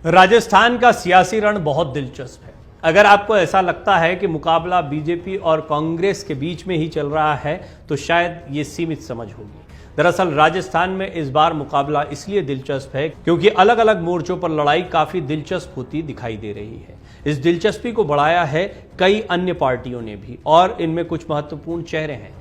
राजस्थान का सियासी रण बहुत दिलचस्प है। अगर आपको ऐसा लगता है कि मुकाबला बीजेपी और कांग्रेस के बीच में ही चल रहा है तो शायद ये सीमित समझ होगी। दरअसल राजस्थान में इस बार मुकाबला इसलिए दिलचस्प है क्योंकि अलग अलग मोर्चों पर लड़ाई काफी दिलचस्प होती दिखाई दे रही है। इस दिलचस्पी को बढ़ाया है कई अन्य पार्टियों ने भी, और इनमें कुछ महत्वपूर्ण चेहरे हैं।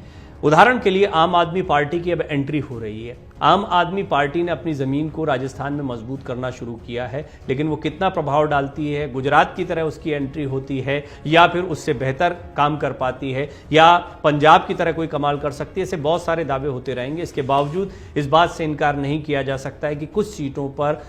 उदाहरण के लिए आम आदमी पार्टी की अब एंट्री हो रही है। आम आदमी पार्टी ने अपनी जमीन को राजस्थान में मजबूत करना शुरू किया है, लेकिन वो कितना प्रभाव डालती है, गुजरात की तरह उसकी एंट्री होती है या फिर उससे बेहतर काम कर पाती है या पंजाब की तरह कोई कमाल कर सकती है, ऐसे बहुत सारे दावे होते रहेंगे। इसके बावजूद इस बात से इनकार नहीं किया जा सकता है कि कुछ सीटों पर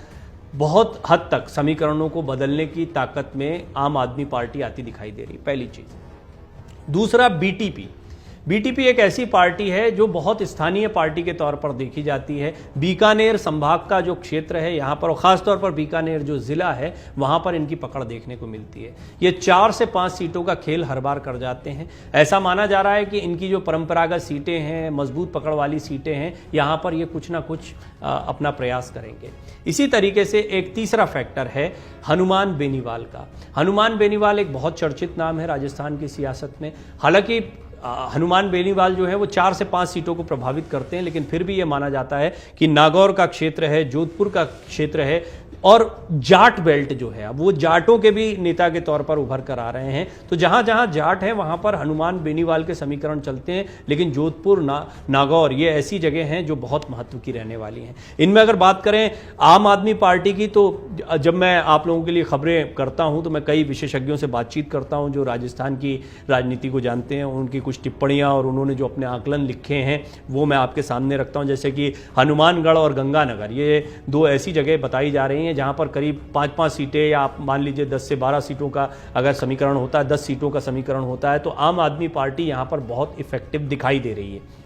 बहुत हद तक समीकरणों को बदलने की ताकत में आम आदमी पार्टी आती दिखाई दे रही, पहली चीज। दूसरा, बीटीपी एक ऐसी पार्टी है जो बहुत स्थानीय पार्टी के तौर पर देखी जाती है। बीकानेर संभाग का जो क्षेत्र है यहाँ पर, और खासतौर पर बीकानेर जो जिला है वहाँ पर इनकी पकड़ देखने को मिलती है। ये 4 से 5 सीटों का खेल हर बार कर जाते हैं। ऐसा माना जा रहा है कि इनकी जो परंपरागत सीटें हैं, मजबूत पकड़ वाली सीटें हैं, यहाँ पर ये कुछ ना कुछ अपना प्रयास करेंगे। इसी तरीके से एक तीसरा फैक्टर है हनुमान बेनीवाल का। हनुमान बेनीवाल एक बहुत चर्चित नाम है राजस्थान की सियासत में। हालांकि हनुमान बेनीवाल जो है वो 4 से 5 सीटों को प्रभावित करते हैं, लेकिन फिर भी ये माना जाता है कि नागौर का क्षेत्र है, जोधपुर का क्षेत्र है और जाट बेल्ट जो है, अब वो जाटों के भी नेता के तौर पर उभर कर आ रहे हैं। तो जहां जहां जाट है वहां पर हनुमान बेनीवाल के समीकरण चलते हैं, लेकिन जोधपुर, नागौर ये ऐसी जगह हैं जो बहुत महत्व की रहने वाली हैं। इनमें अगर बात करें आम आदमी पार्टी की, तो जब मैं आप लोगों के लिए खबरें करता हूं तो मैं कई विशेषज्ञों से बातचीत करता हूं जो राजस्थान की राजनीति को जानते हैं। उनकी कुछ टिप्पणियां और उन्होंने जो अपने आकलन लिखे हैं वो मैं आपके सामने रखता हूं। जैसे कि हनुमानगढ़ और गंगानगर, ये 2 ऐसी जगह बताई जा रही हैं जहां पर करीब 5-5 सीटें, या आप मान लीजिए 10 से 12 सीटों का अगर समीकरण होता है, 10 सीटों का समीकरण होता है, तो आम आदमी पार्टी यहां पर बहुत इफेक्टिव दिखाई दे रही है।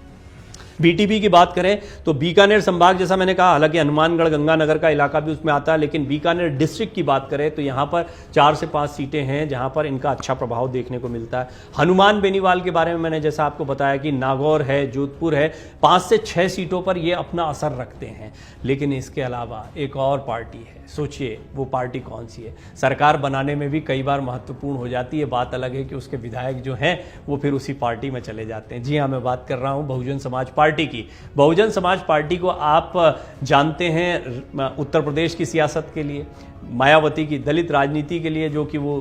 बीटीपी की बात करें तो बीकानेर संभाग, जैसा मैंने कहा, हालांकि हनुमानगढ़ गंगानगर का इलाका भी उसमें आता है, लेकिन बीकानेर डिस्ट्रिक्ट की बात करें तो यहां पर 4 से 5 सीटें हैं जहां पर इनका अच्छा प्रभाव देखने को मिलता है। हनुमान बेनीवाल के बारे में मैंने जैसा आपको बताया कि नागौर है, जोधपुर है, 5 से 6 सीटों पर ये अपना असर रखते हैं। लेकिन इसके अलावा एक और पार्टी है, सोचिए वो पार्टी कौन सी है। सरकार बनाने में भी कई बार महत्वपूर्ण हो जाती है। बात अलग है कि उसके विधायक जो हैं वो फिर उसी पार्टी में चले जाते हैं। जी हाँ, मैं बात कर रहा हूं बहुजन समाज पार्टी की। बहुजन समाज पार्टी को आप जानते हैं उत्तर प्रदेश की सियासत के लिए, मायावती की दलित राजनीति के लिए, जो कि वो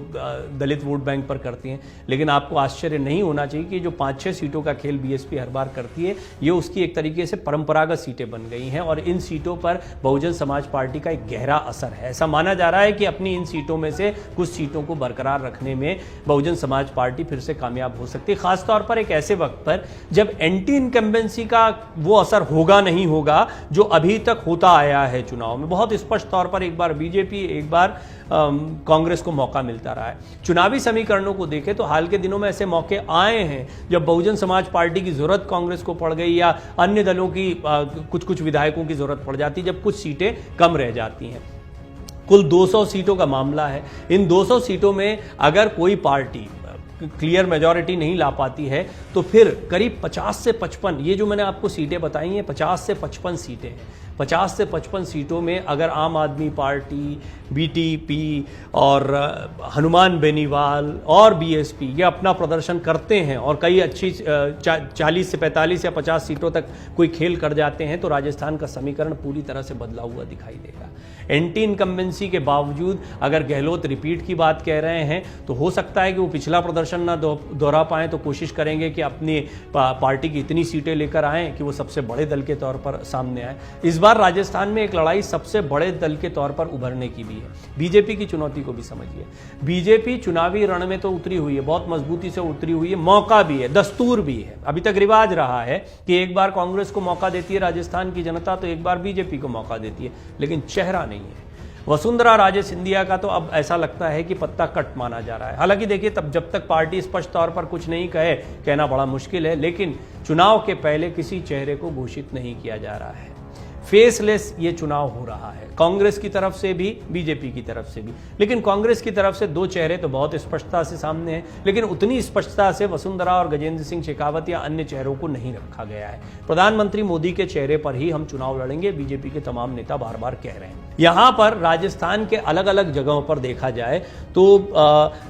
दलित वोट बैंक पर करती हैं। लेकिन आपको आश्चर्य नहीं होना चाहिए कि जो 5-6 सीटों का खेल बीएसपी हर बार करती है, ये उसकी एक तरीके से परंपरागत सीटें बन गई हैं और इन सीटों पर बहुजन समाज पार्टी का एक गहरा असर है। ऐसा माना जा रहा है कि अपनी इन सीटों में से कुछ सीटों को बरकरार रखने में बहुजन समाज पार्टी फिर से कामयाब हो सकती है, खासतौर पर एक ऐसे वक्त पर जब एंटी इनकम्बेंसी का वो असर होगा नहीं होगा जो अभी तक होता आया है चुनाव में। बहुत स्पष्ट तौर पर एक बार बीजेपी, एक बार कांग्रेस को मौका मिलता रहा है। चुनावी समीकरणों को देखें तो हाल के दिनों में ऐसे मौके आए हैं जब बहुजन समाज पार्टी की जरूरत कांग्रेस को पड़ गई या अन्य दलों की कुछ विधायकों की जरूरत पड़ जाती, जब कुछ सीटें कम रह जाती हैं। कुल 200 सीटों का मामला है। इन 200 सीटों में अगर कोई पार्टी क्लियर मेजॉरिटी नहीं ला पाती है तो फिर करीब 50 से 55, ये जो मैंने आपको सीटें बताई हैं 50 से 55 सीटें हैं। 50 से 55 सीटों में अगर आम आदमी पार्टी, बीटीपी और हनुमान बेनीवाल और बीएसपी ये अपना प्रदर्शन करते हैं और कई अच्छी 40 से 45 या 50 सीटों तक कोई खेल कर जाते हैं तो राजस्थान का समीकरण पूरी तरह से बदला हुआ दिखाई देगा। एंटी इनकम्बेंसी के बावजूद अगर गहलोत रिपीट की बात कह रहे हैं तो हो सकता है कि वो पिछला प्रदर्शन ना दोहरा पाएं, तो कोशिश करेंगे कि अपनी पार्टी की इतनी सीटें लेकर आएं कि वो सबसे बड़े दल के तौर पर सामने आए। इस बार राजस्थान में एक लड़ाई सबसे बड़े दल के तौर पर उभरने की भी है। बीजेपी की चुनौती को भी समझिए। बीजेपी चुनावी रण में तो उतरी हुई है, बहुत मजबूती से उतरी हुई है, मौका भी है, दस्तूर भी है। अभी तक रिवाज रहा है कि एक बार कांग्रेस को मौका देती है राजस्थान की जनता तो एक बार बीजेपी को मौका देती है, लेकिन चेहरा नहीं है। वसुंधरा राजे सिंधिया का तो अब ऐसा लगता है कि पत्ता कट माना जा रहा है। हालांकि देखिए, तब जब तक पार्टी स्पष्ट तौर पर कुछ नहीं कहे, कहना बड़ा मुश्किल है, लेकिन चुनाव के पहले किसी चेहरे को घोषित नहीं किया जा रहा है। फेसलेस ये चुनाव हो रहा है, कांग्रेस की तरफ से भी, बीजेपी की तरफ से भी। लेकिन कांग्रेस की तरफ से 2 चेहरे तो बहुत स्पष्टता से सामने हैं, लेकिन उतनी स्पष्टता से वसुंधरा और गजेंद्र सिंह शेखावत या अन्य चेहरों को नहीं रखा गया है। प्रधानमंत्री मोदी के चेहरे पर ही हम चुनाव लड़ेंगे, बीजेपी के तमाम नेता बार बार कह रहे हैं। यहाँ पर राजस्थान के अलग अलग जगहों पर देखा जाए तो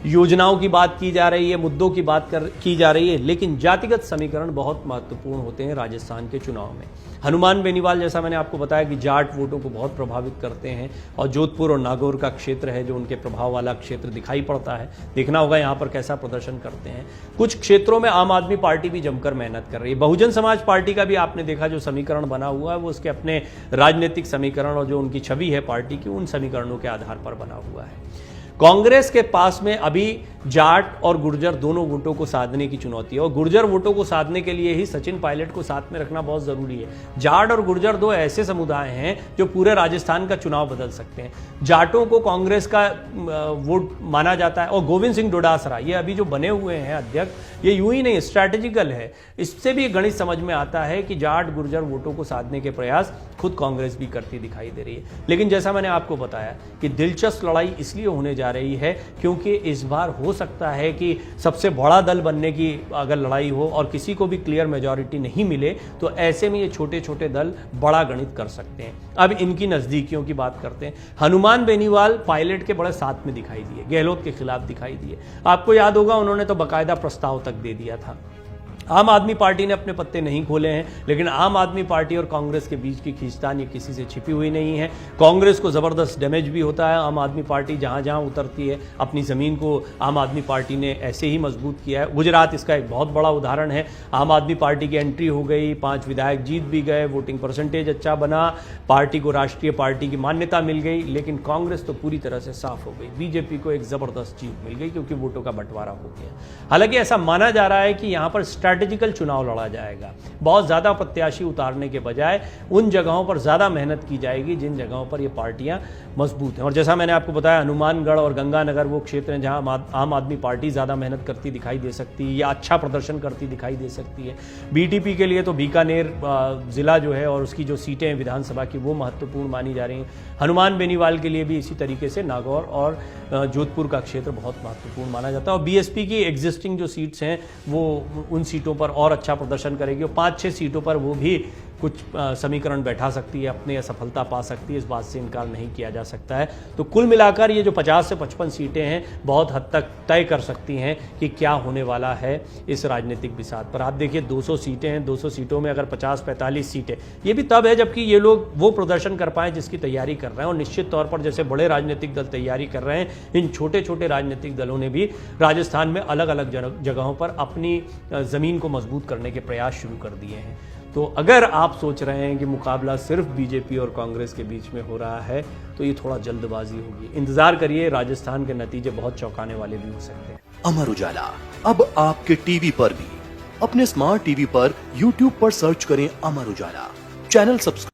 योजनाओं की बात की जा रही है, मुद्दों की बात की जा रही है, लेकिन जातिगत समीकरण बहुत महत्वपूर्ण होते हैं राजस्थान के चुनाव में। हनुमान बेनीवाल, जैसा मैंने आपको बताया कि जाट वोटों को बहुत प्रभावित करते हैं, और जोधपुर और नागौर का क्षेत्र है जो उनके प्रभाव वाला क्षेत्र दिखाई पड़ता है। देखना होगा यहाँ पर कैसा प्रदर्शन करते हैं। कुछ क्षेत्रों में आम आदमी पार्टी भी जमकर मेहनत कर रही है। बहुजन समाज पार्टी का भी आपने देखा जो समीकरण बना हुआ है वो उसके अपने राजनीतिक समीकरण और जो उनकी छवि है पार्टी की, उन समीकरणों के आधार पर बना हुआ है। कांग्रेस के पास में अभी जाट और गुर्जर दोनों वोटों को साधने की चुनौती है, और गुर्जर वोटों को साधने के लिए ही सचिन पायलट को साथ में रखना बहुत जरूरी है। जाट और गुर्जर दो ऐसे समुदाय हैं जो पूरे राजस्थान का चुनाव बदल सकते हैं। जाटों को कांग्रेस का वोट माना जाता है, और गोविंद सिंह डोडासरा ये अभी जो बने हुए हैं अध्यक्ष, ये यूं ही नहीं, स्ट्रैटेजिकल है। इससे भी गणित समझ में आता है कि जाट गुर्जर वोटों को साधने के प्रयास खुद कांग्रेस भी करती दिखाई दे रही है। लेकिन जैसा मैंने आपको बताया कि दिलचस्प लड़ाई इसलिए होने जा रही है क्योंकि इस बार हो सकता है कि सबसे बड़ा दल बनने की अगर लड़ाई हो और किसी को भी क्लियर मेजॉरिटी नहीं मिले, तो ऐसे में ये छोटे छोटे दल बड़ा गणित कर सकते हैं। अब इनकी नजदीकियों की बात करते हैं। हनुमान बेनीवाल पायलट के बड़े साथ में दिखाई दिए, गहलोत के खिलाफ दिखाई दिए। आपको याद होगा उन्होंने तो बाकायदा प्रस्ताव तक दे दिया था। आम आदमी पार्टी ने अपने पत्ते नहीं खोले हैं, लेकिन आम आदमी पार्टी और कांग्रेस के बीच की खींचतान ये किसी से छिपी हुई नहीं है। कांग्रेस को जबरदस्त डैमेज भी होता है। आम आदमी पार्टी जहां जहां उतरती है अपनी जमीन को आम आदमी पार्टी ने ऐसे ही मजबूत किया है। गुजरात इसका एक बहुत बड़ा उदाहरण है। आम आदमी पार्टी की एंट्री हो गई, 5 विधायक जीत भी गए, वोटिंग परसेंटेज अच्छा बना, पार्टी को राष्ट्रीय पार्टी की मान्यता मिल गई। लेकिन कांग्रेस तो पूरी तरह से साफ हो गई। बीजेपी को एक जबरदस्त जीत मिल गई क्योंकि वोटों का बंटवारा हो गया। हालांकि ऐसा माना जा रहा है कि यहां पर स्ट्रैटेजिकल चुनाव लड़ा जाएगा। बहुत ज्यादा प्रत्याशी उतारने के बजाय उन जगहों पर ज्यादा मेहनत की जाएगी जिन जगहों पर ये पार्टियां मजबूत हैं। और जैसा मैंने आपको बताया, हनुमानगढ़ और गंगानगर वो क्षेत्र हैं जहां आम आदमी पार्टी ज्यादा मेहनत करती दिखाई दे सकती है या अच्छा प्रदर्शन करती दिखाई दे सकती है। बीटीपी के लिए तो बीकानेर जिला जो है और उसकी जो सीटें हैं विधानसभा की वो महत्वपूर्ण मानी जा रही हैं। हनुमान बेनीवाल के लिए भी इसी तरीके से नागौर और जोधपुर का क्षेत्र बहुत महत्वपूर्ण माना जाता है। और बीएसपी की एग्जिस्टिंग जो सीट्स हैं वो उन सीटों पर और अच्छा प्रदर्शन करेगी, और 5-6 सीटों पर वो भी कुछ समीकरण बैठा सकती है, अपने असफलता पा सकती है, इस बात से इनकार नहीं किया जा सकता है। तो कुल मिलाकर ये जो 50 से 55 सीटें हैं बहुत हद तक तय कर सकती हैं कि क्या होने वाला है इस राजनीतिक बिसात पर। आप देखिए 200 सीटें हैं, 200 सीटों में अगर 50-45 सीटें, ये भी तब है जबकि ये लोग वो प्रदर्शन कर पाएं जिसकी तैयारी कर रहे हैं। और निश्चित तौर पर जैसे बड़े राजनीतिक दल तैयारी कर रहे हैं, इन छोटे छोटे राजनीतिक दलों ने भी राजस्थान में अलग अलग जगहों पर अपनी जमीन को मजबूत करने के प्रयास शुरू कर दिए हैं। तो अगर आप सोच रहे हैं कि मुकाबला सिर्फ बीजेपी और कांग्रेस के बीच में हो रहा है तो ये थोड़ा जल्दबाजी होगी। इंतजार करिए, राजस्थान के नतीजे बहुत चौंकाने वाले भी हो सकते हैं। अमर उजाला अब आपके टीवी पर भी। अपने स्मार्ट टीवी पर यूट्यूब पर सर्च करें अमर उजाला, चैनल सब्सक्राइब